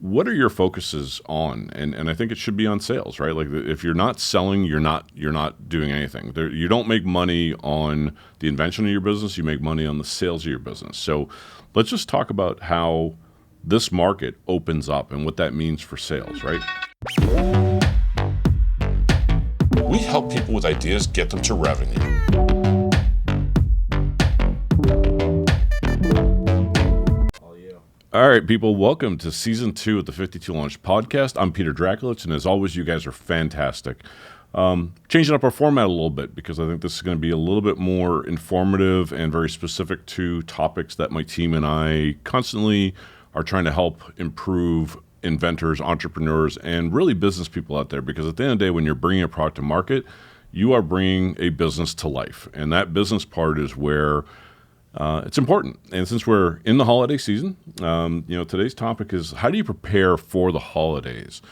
what are your focuses on? And I think it should be on sales, right? Like if you're not selling, you're not doing anything. You don't make money on the invention of your business. You make money on the sales of your business. So let's just talk about how this market opens up and what that means for sales, right? We help people with ideas get them to revenue. All right, people, welcome to Season 2 of the 52 Launch Podcast. I'm Peter Drakulich, and as always, you guys are fantastic. Changing up our format a little bit because I think this is going to be a little bit more informative and very specific to topics that my team and I constantly are trying to help improve inventors, entrepreneurs, and really business people out there. Because at the end of the day, when you're bringing a product to market, you are bringing a business to life. And that business part is where it's important. And since we're in the holiday season, today's topic is how do you prepare for the holidays?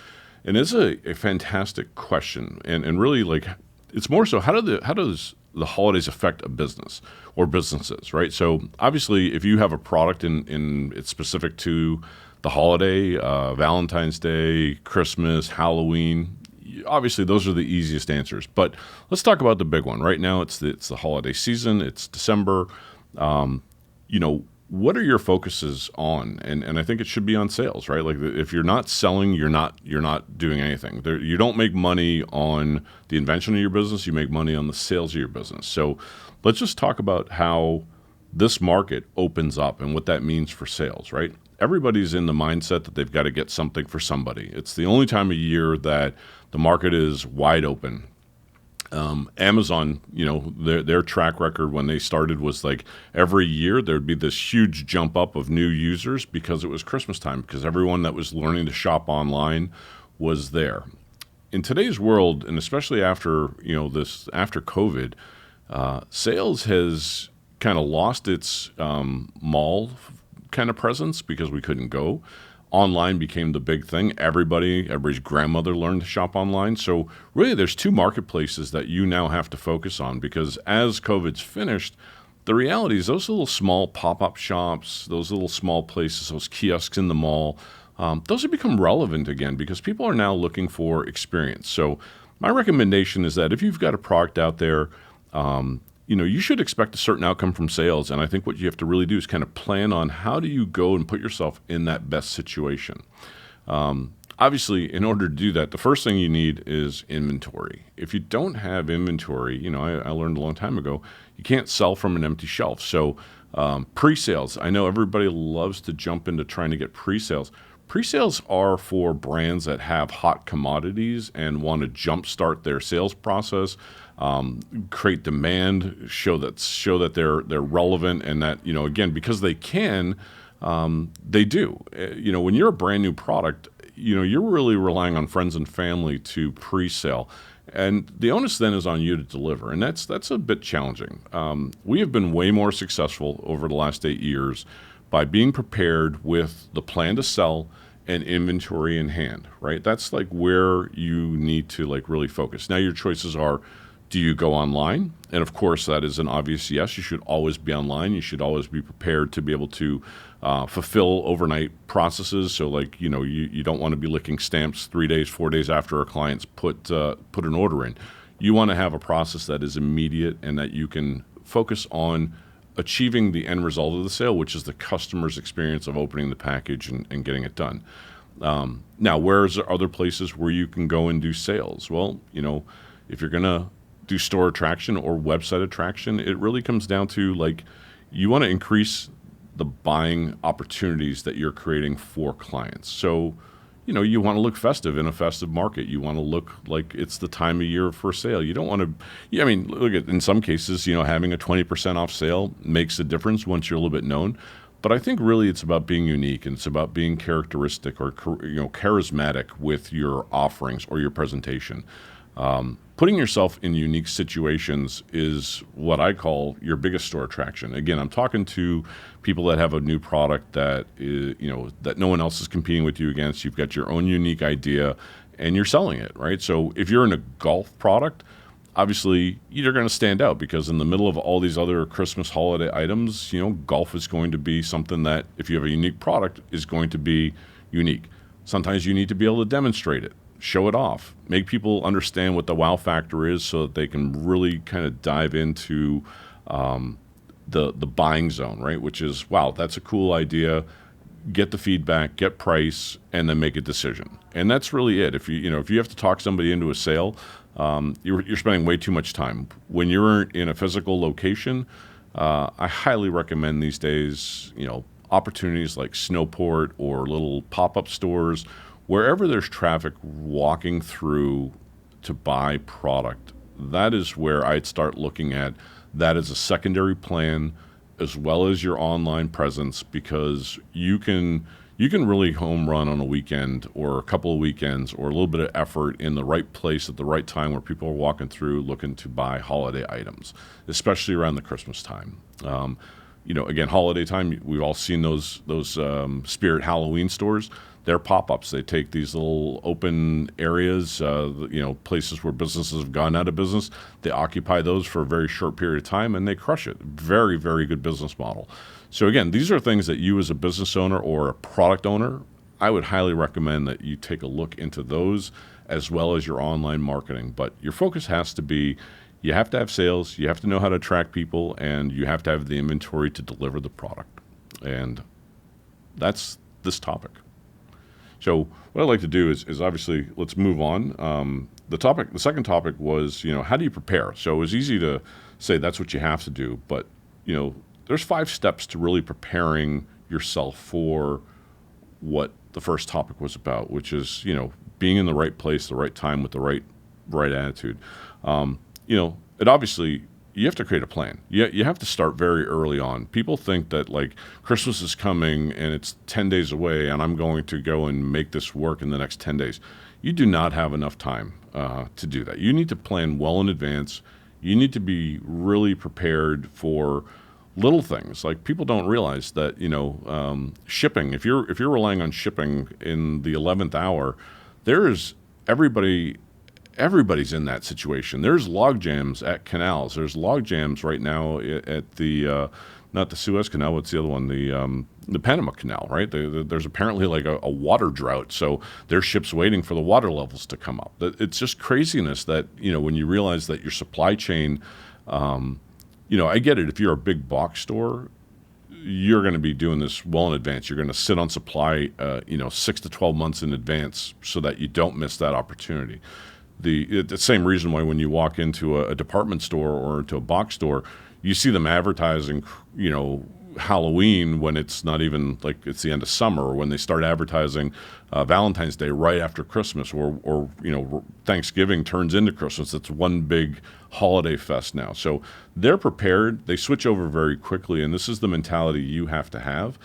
And it's a fantastic question. And really, like, it's more so how does the holidays affect a business or businesses, right? So obviously, if you have a product and it's specific to the holiday, Valentine's Day, Christmas, Halloween, obviously those are the easiest answers. But let's talk about the big one. Right now, it's the holiday season. It's December. What are your focuses on? And I think it should be on sales, right? Like if you're not selling, you're not doing anything. You don't make money on the invention of your business. You make money on the sales of your business. So let's just talk about how this market opens up and what that means for sales, right? Everybody's in the mindset that they've got to get something for somebody. It's the only time of year that the market is wide open. Amazon, their track record when they started was like every year there'd be this huge jump up of new users because it was Christmas time, because everyone that was learning to shop online was there. In today's world, and especially after COVID, sales has kind of lost its mall kind of presence because we couldn't go. Online became the big thing. Everybody's grandmother learned to shop online. So really there's two marketplaces that you now have to focus on, because as COVID's finished, the reality is those little small pop-up shops, those little small places, those kiosks in the mall, those have become relevant again because people are now looking for experience. So my recommendation is that if you've got a product out there, you should expect a certain outcome from sales. And I think what you have to really do is kind of plan on how do you go and put yourself in that best situation. Obviously, in order to do that, the first thing you need is inventory. If you don't have inventory, I learned a long time ago, you can't sell from an empty shelf. So pre-sales, I know everybody loves to jump into trying to get pre-sales. Pre-sales are for brands that have hot commodities and want to jumpstart their sales process, create demand, show that they're relevant, and that again, because they can, they do. When you're a brand new product, you're really relying on friends and family to pre-sale, and the onus then is on you to deliver, and that's a bit challenging. We have been way more successful over the last 8 years by being prepared with the plan to sell and inventory in hand, right? That's like where you need to like really focus. Now your choices are, do you go online? And of course that is an obvious yes. You should always be online. You should always be prepared to be able to fulfill overnight processes. So like, you don't want to be licking stamps 3 days, 4 days after a client's put an order in. You want to have a process that is immediate and that you can focus on achieving the end result of the sale, which is the customer's experience of opening the package and getting it done. Now, where's there other places where you can go and do sales? Well, if you're going to do store attraction or website attraction, it really comes down to like, you want to increase the buying opportunities that you're creating for clients. So, you want to look festive in a festive market. You want to look like it's the time of year for sale. You don't want to, look at, in some cases, having a 20% off sale makes a difference once you're a little bit known. But I think really it's about being unique, and it's about being characteristic or, charismatic with your offerings or your presentation. Putting yourself in unique situations is what I call your biggest store attraction. Again, I'm talking to people that have a new product that is, that no one else is competing with you against. You've got your own unique idea and you're selling it, right? So if you're in a golf product, obviously you're going to stand out because in the middle of all these other Christmas holiday items, golf is going to be something that, if you have a unique product, is going to be unique. Sometimes you need to be able to demonstrate it, show it off, make people understand what the wow factor is so that they can really kind of dive into the buying zone, right? Which is, wow, that's a cool idea. Get the feedback, get price, and then make a decision. And that's really it. If you have to talk somebody into a sale, you're spending way too much time. When you're in a physical location, I highly recommend these days, opportunities like Snowport or little pop-up stores, wherever there's traffic walking through to buy product. That is where I'd start looking at that as a secondary plan, as well as your online presence, because you can really home run on a weekend or a couple of weekends or a little bit of effort in the right place at the right time where people are walking through looking to buy holiday items, especially around the Christmas time. Again, holiday time, we've all seen those Spirit Halloween stores. They're pop-ups. They take these little open areas, places where businesses have gone out of business. They occupy those for a very short period of time, and they crush it. Very, very good business model. So again, these are things that you as a business owner or a product owner, I would highly recommend that you take a look into those as well as your online marketing. But your focus has to be, you have to have sales, you have to know how to attract people, and you have to have the inventory to deliver the product. And that's this topic. So what I'd like to do is obviously let's move on. The second topic was, how do you prepare? So it was easy to say that's what you have to do, but there's 5 steps to really preparing yourself for what the first topic was about, which is being in the right place, the right time, with the right attitude. It obviously, you have to create a plan. You have to start very early on. People think that like Christmas is coming and it's 10 days away and I'm going to go and make this work in the next 10 days. You do not have enough time to do that. You need to plan well in advance. You need to be really prepared for little things. Like, people don't realize that, shipping, if you're relying on shipping in the 11th hour, everybody's in that situation. There's log jams at canals. There's log jams right now at the not the Suez Canal, what's the other one? The Panama Canal, right? There's apparently like a water drought, so there's ships waiting for the water levels to come up. It's just craziness that, when you realize that your supply chain, I get it. If you're a big box store, you're going to be doing this well in advance. You're going to sit on supply, 6 to 12 months in advance so that you don't miss that opportunity. The same reason why when you walk into a department store or into a box store, you see them advertising, Halloween when it's not even like it's the end of summer, or when they start advertising Valentine's Day right after Christmas, or Thanksgiving turns into Christmas. It's one big holiday fest now. So they're prepared. They switch over very quickly, and this is the mentality you have to have.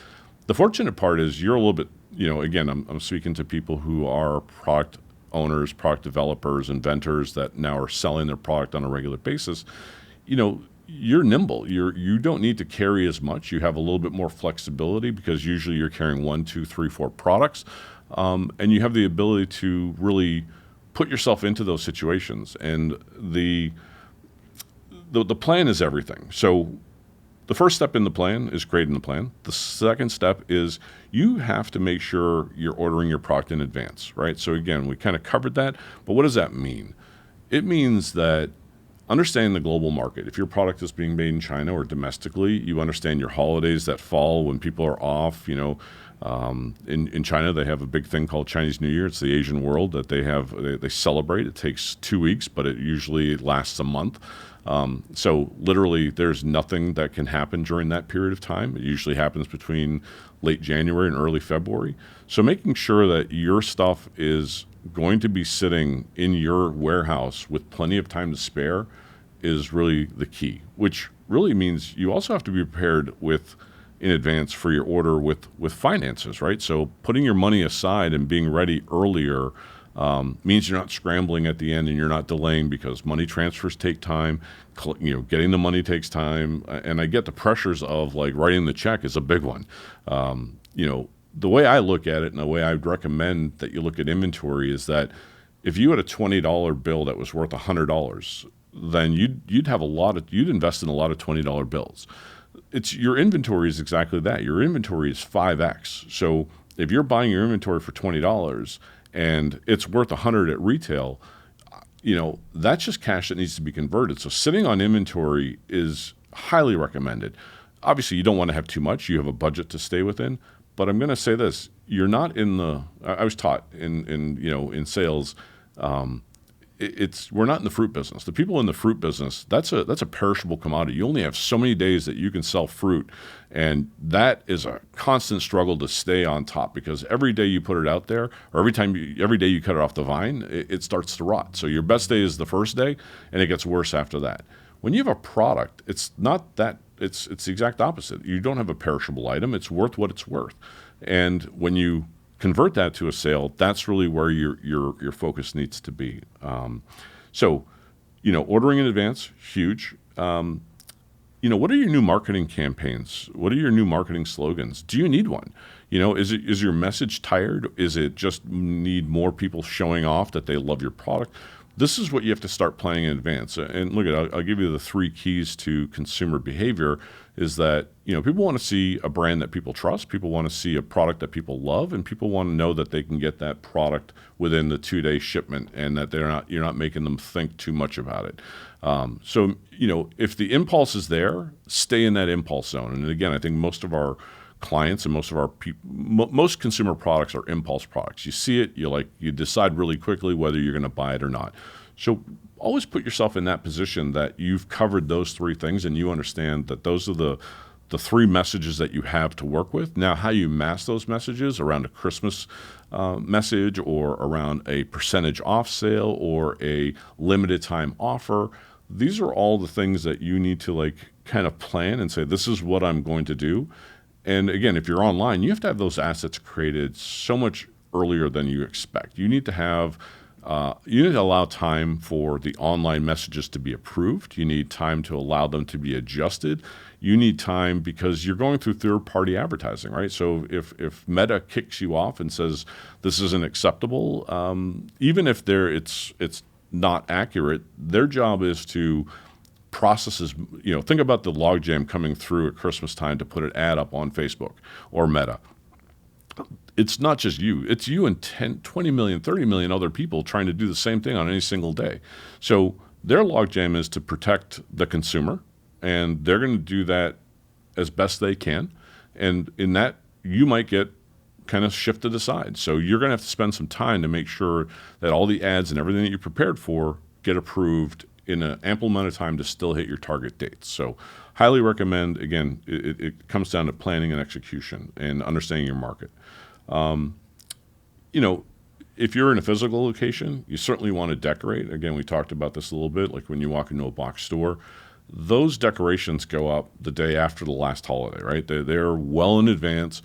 The fortunate part is you're a little bit, again, I'm speaking to people who are product owners, product developers, inventors that now are selling their product on a regular basis. You're nimble. You don't need to carry as much. You have a little bit more flexibility because usually you're carrying 1, 2, 3, 4 products, and you have the ability to really put yourself into those situations. And the plan is everything. So the first step in the plan is creating the plan. The second step is you have to make sure you're ordering your product in advance, right? So again, we kind of covered that, but what does that mean? It means that understanding the global market. If your product is being made in China or domestically, you understand your holidays that fall when people are off. In China, they have a big thing called Chinese New Year. It's the Asian world that they celebrate. It takes 2 weeks, but it usually lasts a month. So literally, there's nothing that can happen during that period of time. It usually happens between late January and early February. So making sure that your stuff is going to be sitting in your warehouse with plenty of time to spare is really the key, which really means you also have to be prepared in advance for your order with finances, right? So putting your money aside and being ready earlier means you're not scrambling at the end and you're not delaying, because money transfers take time. Getting the money takes time, and I get the pressures of like writing the check is a big one. The way I look at it and the way I'd recommend that you look at inventory is that if you had a $20 bill that was worth $100, then you'd invest in a lot of $20 bills. Your inventory is exactly that. Your inventory is 5x. So If you're buying your inventory for $20 and it's worth $100 at retail, that's just cash that needs to be converted. So sitting on inventory is highly recommended. Obviously, you don't want to have too much. You have a budget to stay within. But I'm going to say this: you're not in the. I was taught in sales. We're not in the fruit business. The people in the fruit business, that's a perishable commodity. You only have so many days that you can sell fruit, and that is a constant struggle to stay on top, because every day you put it out there, or every day you cut it off the vine, it starts to rot. So your best day is the first day, and it gets worse after that. When you have a product, it's not that. It's the exact opposite. You don't have a perishable item. It's worth what it's worth, and when you convert that to a sale, that's really where your focus needs to be. So, ordering in advance, huge. What are your new marketing campaigns? What are your new marketing slogans? Do you need one? Is your message tired? Is it just need more people showing off that they love your product? This is what you have to start planning in advance. And look, I'll give you the 3 keys to consumer behavior. Is that people want to see a brand that people trust, people want to see a product that people love, and people want to know that they can get that product within the 2-day shipment, and that you're not making them think too much about it. So if the impulse is there, stay in that impulse zone. And again, I think most of our clients and most of our most consumer products are impulse products. You see it, you decide really quickly whether you're going to buy it or not. So always put yourself in that position that you've covered those 3 things, and you understand that those are the 3 messages that you have to work with. Now, how you mask those messages around a Christmas message, or around a percentage off sale, or a limited time offer, these are all the things that you need to kind of plan and say, this is what I'm going to do. And again, if you're online, you have to have those assets created so much earlier than you expect. You need to allow time for the online messages to be approved. You need time to allow them to be adjusted. You need time because you're going through third-party advertising, right? So if Meta kicks you off and says this isn't acceptable, even if it's not accurate, their job is to processes, think about the logjam coming through at Christmas time to put an ad up on Facebook or Meta. It's not just you. It's you and 10, 20 million, 30 million other people trying to do the same thing on any single day. So their logjam is to protect the consumer, and they're going to do that as best they can. And in that, you might get kind of shifted aside. So you're going to have to spend some time to make sure that all the ads and everything that you're prepared for get approved in an ample amount of time to still hit your target dates. So highly recommend, again, it comes down to planning and execution and understanding your market. If you're in a physical location, you certainly want to decorate. Again, we talked about this a little bit, like when you walk into a box store, those decorations go up the day after the last holiday, right? They're well in advance.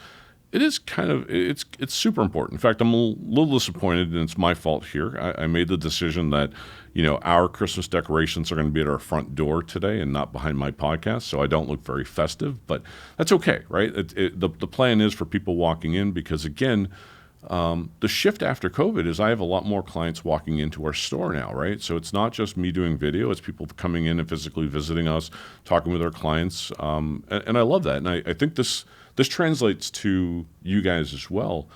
It is it's super important. In fact, I'm a little disappointed, and it's my fault here. I made the decision that, our Christmas decorations are going to be at our front door today and not behind my podcast, so I don't look very festive, but that's okay, right? The plan is for people walking in, because again, the shift after COVID is I have a lot more clients walking into our store now, right? So it's not just me doing video, it's people coming in and physically visiting us, talking with our clients, and I love that. And I think this translates to you guys as well.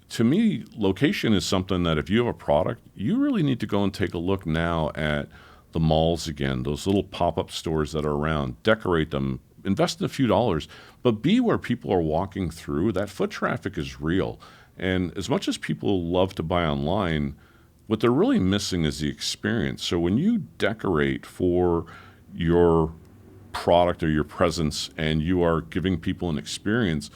To me, location is something that if you have a product, you really need to go and take a look now at the malls again, those little pop-up stores that are around, decorate them, invest in a few dollars, but be where people are walking through. That foot traffic is real. And as much as people love to buy online, what they're really missing is the experience. So when you decorate for your product or your presence and you are giving people an experience,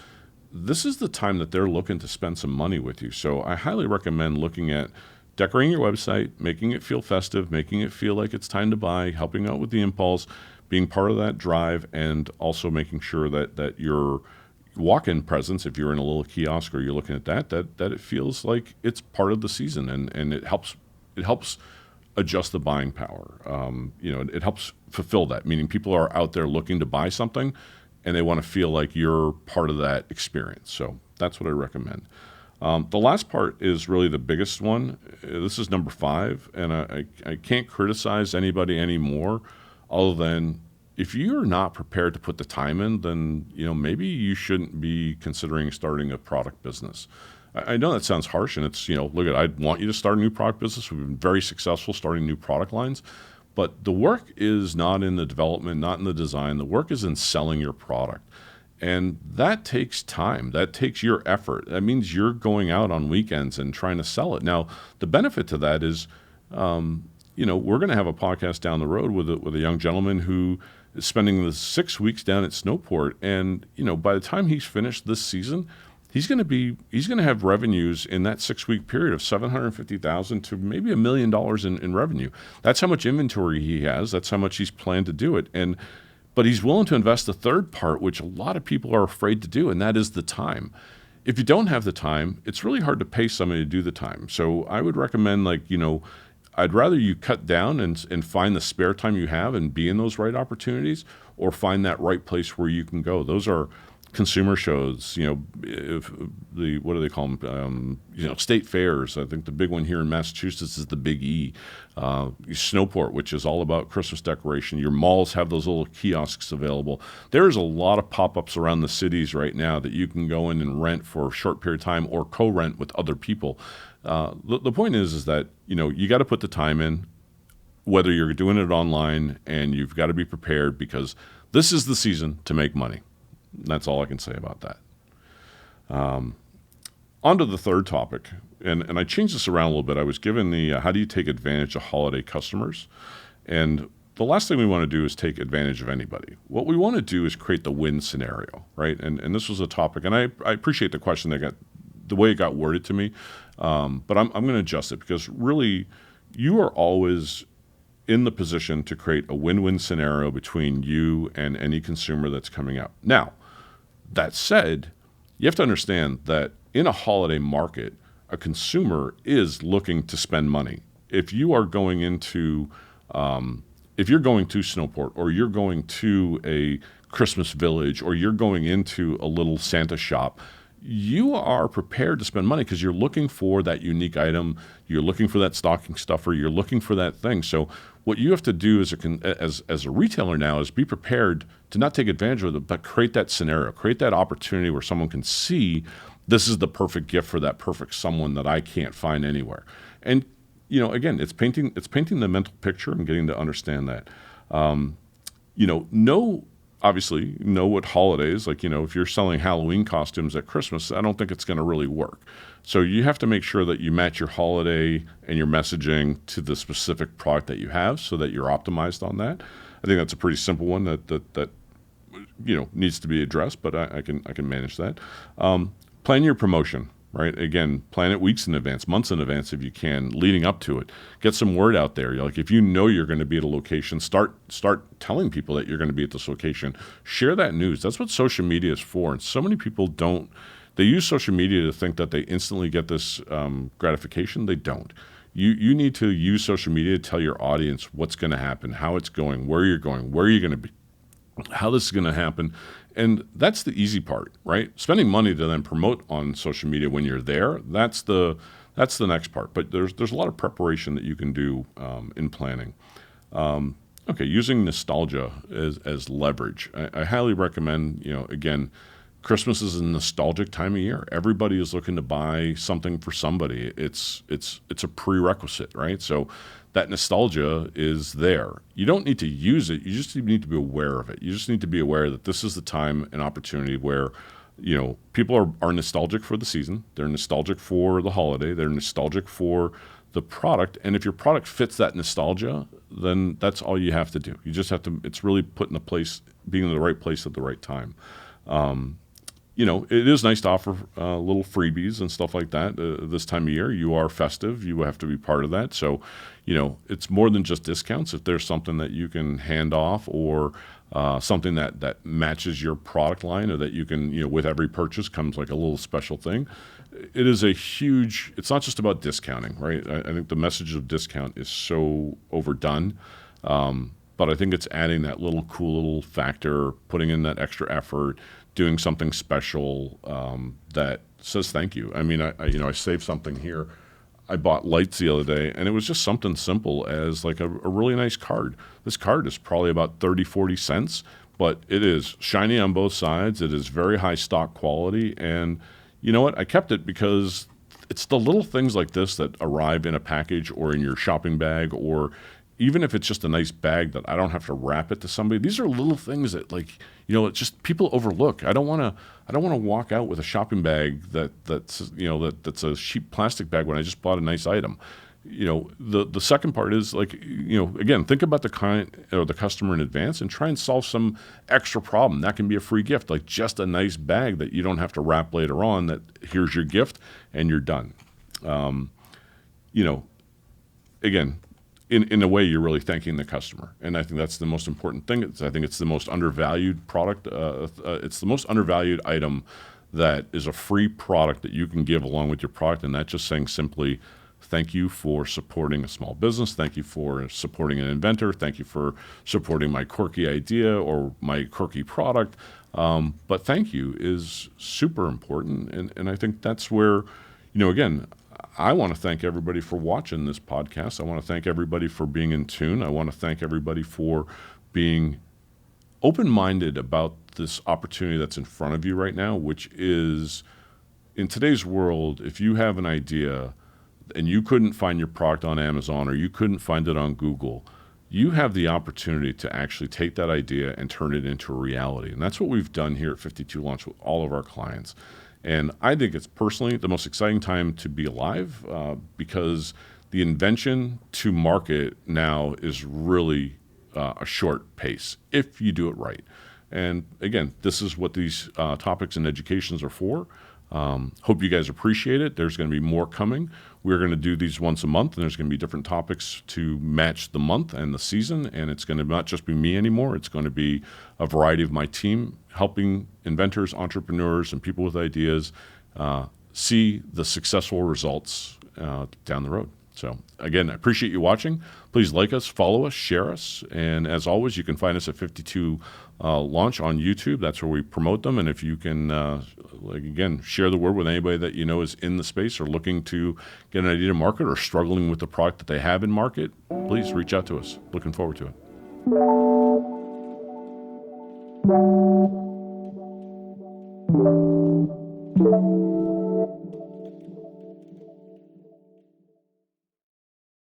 this is the time that they're looking to spend some money with you. So I highly recommend looking at decorating your website, making it feel festive, making it feel like it's time to buy, helping out with the impulse, being part of that drive, and also making sure that your walk-in presence, if you're in a little kiosk or you're looking at that it feels like it's part of the season, and it helps adjust the buying power. It helps fulfill that, meaning people are out there looking to buy something, and they want to feel like you're part of that experience. So that's what I recommend. The last part is really the biggest one. This is number 5, and I can't criticize anybody anymore other than if you're not prepared to put the time in, then maybe you shouldn't be considering starting a product business. I know that sounds harsh, and it's look, I want you to start a new product business. We've been very successful starting new product lines, but the work is not in the development, not in the design. The work is in selling your product. And that takes time. That takes your effort. That means you're going out on weekends and trying to sell it. Now, the benefit to that is, we're going to have a podcast down the road with a young gentleman who is spending the 6 weeks down at Snowport. And, by the time he's finished this season, he's going to have revenues in that 6 week period of $750,000 to maybe $1 million in revenue. That's how much inventory he has. That's how much he's planned to do it. But he's willing to invest the third part, which a lot of people are afraid to do, and that is the time. If you don't have the time, it's really hard to pay somebody to do the time. So I would recommend, I'd rather you cut down and find the spare time you have and be in those right opportunities, or find that right place where you can go. Those are consumer shows, what do they call them? State fairs. I think the big one here in Massachusetts is the Big E. Snowport, which is all about Christmas decoration. Your malls have those little kiosks available. There's a lot of pop-ups around the cities right now that you can go in and rent for a short period of time or co-rent with other people. The point is that, you got to put the time in, whether you're doing it online, and you've got to be prepared, because this is the season to make money. That's all I can say about that. On to the third topic, and I changed this around a little bit. I was given the how do you take advantage of holiday customers? And the last thing we want to do is take advantage of anybody. What we want to do is create the win scenario, right? And this was a topic, and I appreciate the question the way it got worded to me, but I'm going to adjust it, because really you are always in the position to create a win-win scenario between you and any consumer that's coming out. Now, that said, you have to understand that in a holiday market, a consumer is looking to spend money. If you are going into, if you're going to Snowport, or you're going to a Christmas village, or you're going into a little Santa shop, you are prepared to spend money because you're looking for that unique item. You're looking for that stocking stuffer. You're looking for that thing. So what you have to do as a retailer now is be prepared to not take advantage of it, but create that scenario, create that opportunity where someone can see this is the perfect gift for that perfect someone that I can't find anywhere. And again, it's painting the mental picture and getting to understand that. Obviously, know what holidays, if you're selling Halloween costumes at Christmas, I don't think it's going to really work. So you have to make sure that you match your holiday and your messaging to the specific product that you have, so that you're optimized on that. I think that's a pretty simple one that needs to be addressed, but I can manage that. Plan your promotion. Right? Again, plan it weeks in advance, months in advance if you can, leading up to it. Get some word out there. If you know you're going to be at a location, start telling people that you're going to be at this location. Share that news. That's what social media is for. And so many people don't. They use social media to think that they instantly get this gratification. They don't. You need to use social media to tell your audience what's going to happen, how it's going, where you're going to be, how this is going to happen. And that's the easy part, right? Spending money to then promote on social media when you're there, that's the next part. But there's a lot of preparation that you can do in planning. Using nostalgia as leverage. I highly recommend, again, Christmas is a nostalgic time of year. Everybody is looking to buy something for somebody. It's a prerequisite, right? So that nostalgia is there. You don't need to use it. You just need to be aware of it. You just need to be aware that this is the time and opportunity where, people are nostalgic for the season. They're nostalgic for the holiday. They're nostalgic for the product. And if your product fits that nostalgia, then that's all you have to do. You just have to, it's really being in the right place at the right time. It is nice to offer little freebies and stuff like that this time of year. You are festive. You have to be part of that. So, it's more than just discounts. If there's something that you can hand off, or something that matches your product line, or that you can, with every purchase comes like a little special thing. It is it's not just about discounting, right? I think the message of discount is so overdone. But I think it's adding that little cool little factor, putting in that extra effort, doing something special that says thank you. I mean, I saved something here. I bought lights the other day, and it was just something simple as like a really nice card. This card is probably about 30, 40 cents, but it is shiny on both sides. It is very high stock quality. And you know what? I kept it because it's the little things like this that arrive in a package or in your shopping bag, or even if it's just a nice bag that I don't have to wrap it to somebody. These are little things that, like, it's just people overlook. I don't want to walk out with a shopping bag that's a cheap plastic bag when I just bought a nice item. The second part is, like, again, think about the client or the customer in advance and try and solve some extra problem. That can be a free gift, like just a nice bag that you don't have to wrap later on. That here's your gift and you're done. Again, in a way, you're really thanking the customer, and I think that's the most important thing. I think it's the most undervalued product. It's the most undervalued item that is a free product that you can give along with your product, and that's just saying simply, thank you for supporting a small business. Thank you for supporting an inventor. Thank you for supporting my quirky idea or my quirky product. But thank you is super important, and I think that's where, again, I want to thank everybody for watching this podcast. I want to thank everybody for being in tune. I want to thank everybody for being open-minded about this opportunity that's in front of you right now, which is, in today's world, if you have an idea and you couldn't find your product on Amazon or you couldn't find it on Google, you have the opportunity to actually take that idea and turn it into a reality. And that's what we've done here at 52 Launch with all of our clients. And I think it's personally the most exciting time to be alive because the invention to market now is really a short pace if you do it right. And again, this is what these topics and educations are for. Hope you guys appreciate it. There's going to be more coming. We're going to do these once a month, and there's going to be different topics to match the month and the season. And it's going to not just be me anymore. It's going to be a variety of my team helping inventors, entrepreneurs, and people with ideas see the successful results down the road. So again, I appreciate you watching. Please like us, follow us, share us. And as always, you can find us at 52 Launch on YouTube. That's where we promote them. And if you can, again, share the word with anybody that you know is in the space or looking to get an idea to market or struggling with the product that they have in market, please reach out to us. Looking forward to it.